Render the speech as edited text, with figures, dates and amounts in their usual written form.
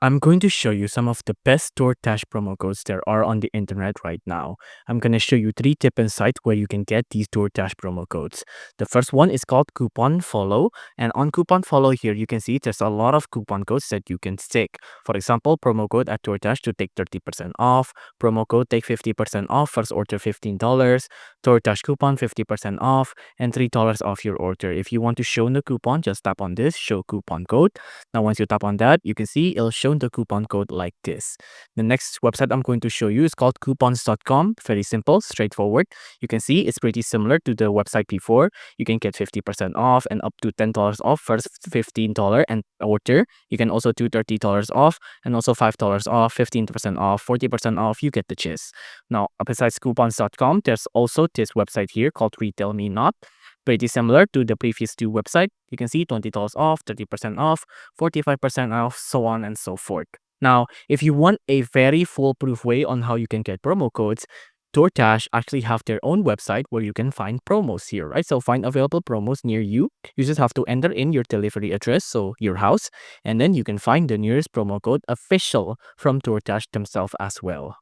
I'm going to show you some of the best DoorDash promo codes there are on the internet right now. I'm going to show you 3 different sites where you can get these DoorDash promo codes. The first one is called Coupon Follow, and on Coupon Follow here you can see there's a lot of coupon codes that you can stick. For example, promo code at DoorDash to take 30% off, promo code take 50% off, first order $15, DoorDash coupon 50% off, and $3 off your order. If you want to show the coupon, just tap on this show coupon code. Now, once you tap on that, you can see it'll show the coupon code like this. The next website I'm going to show you is called coupons.com. Very simple, straightforward. You can see it's pretty similar to the website before. You can get 50% off and up to $10 off first $15 and order. You can also do $30 off and also $5 off, 15% off, 40% off. You get the gist. Now, besides coupons.com, there's also this website here called Retail Me Not. Pretty similar to the previous two websites. You can see $20 off, 30% off, 45% off, so on and so forth. Now, if you want a very foolproof way on how you can get promo codes, DoorDash actually have their own website where you can find promos here, right? So find available promos near you. You just have to enter in your delivery address, so your house, and then you can find the nearest promo code official from DoorDash themselves as well.